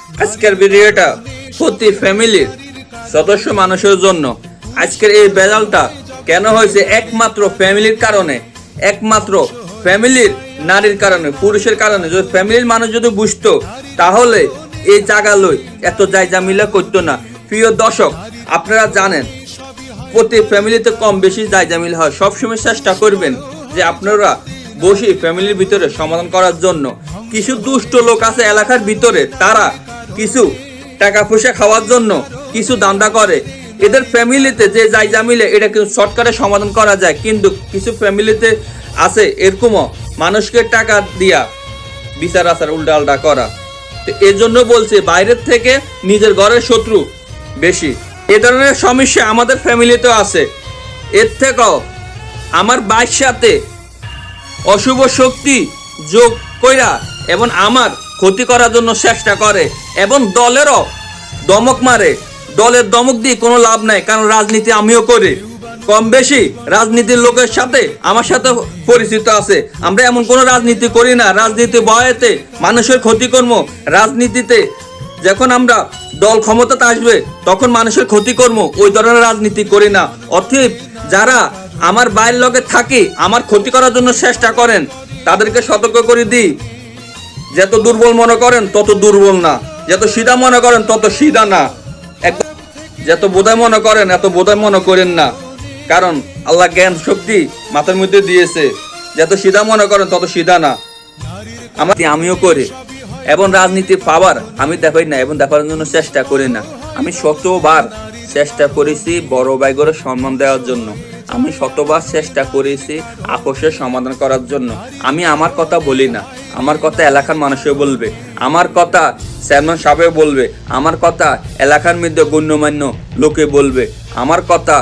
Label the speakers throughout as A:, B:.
A: আজকের ভিডিওটা প্রতি ফ্যামিলির সদস্য মানুষের জন্য। আজকের এই বেজালটা কেন হয়েছে? একমাত্র ফ্যামিলির কারণে, একমাত্র ফ্যামিলির নারীর কারণে, পুরুষের কারণে। যদি ফ্যামিলির মানুষ যদি বুঝতো তাহলে এই জায়গা লই এত জায়জামিলা করতো না। প্রিয় দর্শক, আপনারা জানেন প্রতি ফ্যামিলিতে কম বেশি জায়জামিল হয়। সবসময় চেষ্টা করবেন যে আপনারা বসে ফ্যামিলির ভিতরে সমাধান করার জন্য। কিছু দুষ্ট লোক আছে এলাকার ভিতরে, তারা কিছু টাকা পয়সা খাওয়ার জন্য কিছু দান্দা করে। এদের ফ্যামিলিতে যে জায়জামিলে এটা কিন্তু শর্টকাটে সমাধান করা যায়, কিন্তু কিছু ফ্যামিলিতে আছে এরকমও মানুষকে টাকা দিয়া বিচার আচার উল্টা আল্টা করা। তো এর জন্য বলছে বাইরের থেকে নিজের ঘরের শত্রু বেশি। এ ধরনের সমস্যা আমাদের ফ্যামিলিতেও আছে। এর থেকেও আমার বাইর সাথে অশুভ শক্তি যোগ কইরা এবং আমার ক্ষতি করার জন্য চেষ্টা করে এবং দলেরও দমক মারে। দলের দমক দিয়ে কোনো লাভ নাই, কারণ রাজনীতি আমিও করি। কম বেশি রাজনীতির লোকের সাথে আমার সাথে পরিচিত আছে। আমরা এমন কোনো রাজনীতি করি না রাজনীতি ভয়েতে মানুষের ক্ষতি করবো। রাজনীতিতে যখন আমরা দল ক্ষমতাতে আসবে তখন মানুষের ক্ষতি করবো, ওই ধরনের রাজনীতি করি না। অতএব যারা আমার বাইরের লোকে থাকে আমার ক্ষতি করার জন্য চেষ্টা করেন, তাদেরকে সতর্ক করে দিই, যত দুর্বল মনে করেন তত দুর্বল না, যত সিধা মনে করেন তত সিধা না, যত বোধায় মনে করেন এত বোধায় মনে করেন না। কারণ আল্লাহ জ্ঞান শক্তি মাথার মধ্যে দিয়েছে, যত সিধা মনে করেন তত সিধা না। আমিও করি এবং রাজনীতি পাওয়ার আমি দেখাই না এবং দেখার জন্য চেষ্টা করি না। আমি শতবার চেষ্টা করেছি বড় ভাইগোর সম্মান দেওয়ার জন্য, আমি শতবার চেষ্টা করেছি আপোষের সমাধান করার জন্য। আমি আমার কথা বলি না, আমার কথা এলাকার মানুষও বলবে, আমার কথা চেয়ারম্যান সাহেব বলবে, আমার কথা এলাকার মধ্যে গণ্যমান্য লোকে বলবে, আমার কথা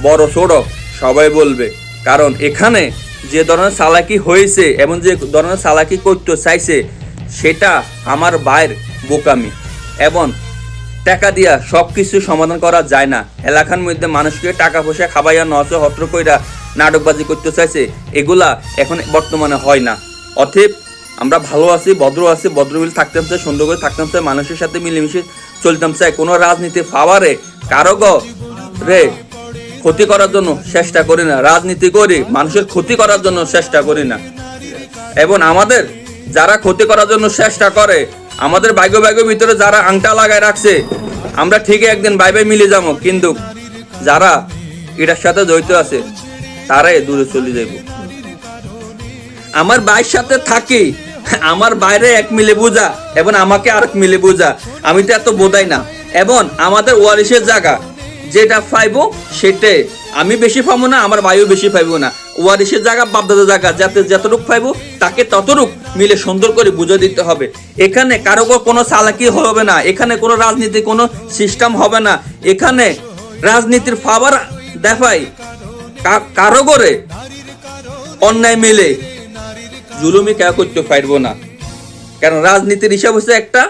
A: বড় ছোট সবাই বলবে। কারণ এখানে যে ধরনের চালাকি হয়েছে এবং যে ধরনের চালাকি করতে চাইছে সেটা আমার বাইর বোকামি। এবং টাকা দিয়া সব কিছু সমাধান করা যায় না। এলাকার মধ্যে মানুষকে টাকা পয়সা খাবাইয়া নচ হত্র কইরা নাটকবাজি করতে চাইছে, এগুলা এখন বর্তমানে হয় না। অতএব আমরা ভালো আছি, ভদ্র আছি, ভদ্রমিল থাকতাম চাই, সুন্দর করে থাকতাম চাই, মানুষের সাথে মিলেমিশে চলতাম চাই। কোনো রাজনীতি পাওয়ারে কারোগ রে ক্ষতি করার জন্য চেষ্টা করি না। রাজনীতি করি মানুষের ক্ষতি করার জন্য চেষ্টা করি না। এবং আমাদের যারা ক্ষতি করার জন্য চেষ্টা করে, আমাদের ভাগ্য ভিতরে যারা আংটা লাগায় রাখছে, আমরা ঠিকই একদিন ভাই মিলে যাবো, কিন্তু যারা এটার সাথে জড়িত আছে তারাই দূরে চলে যাইব। আমার ভাইয়ের সাথে থাকি, আমার বাইরে এক মিলে বোঝা এবং আমাকে আরেক মিলে বোঝা। আমি তো এত বোঝাই না। এবং আমাদের ওয়ারিশের জায়গা যেটা পাইবো সেটাই আমি বেশি পাবো না, আমার ভাইও বেশি পাইবো না। ওয়ারিশের জায়গা বাপদাদার জায়গা, যাতে যতটুক পাইবো তাকে ততটুক মিলে সুন্দর করে বুঝে দিতে হবে। এখানে কারো কোনো চালাকি হবে না, এখানে কোনো রাজনীতি কোনো সিস্টেম হবে না। এখানে রাজনীতির পাওয়ার দেখাই কারো করে অন্যায় মিলে জুলুমি কেউ করতে পারবো না। কারণ রাজনীতির হিসাব হচ্ছে একটা,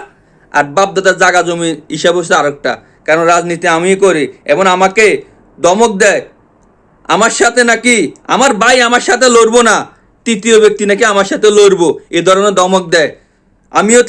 A: আর বাপদাদার জায়গা জমি হিসাব হচ্ছে আরেকটা। কারণ রাজনীতি আমি করি এবং আমাকে দমক দেয় আমার সাথে নাকি আমার ভাই আমার সাথে লড়বো না, তৃতীয় ব্যক্তি নাকি আমার সাথে লড়বো, এ ধরনের দমক দেয়। আমিও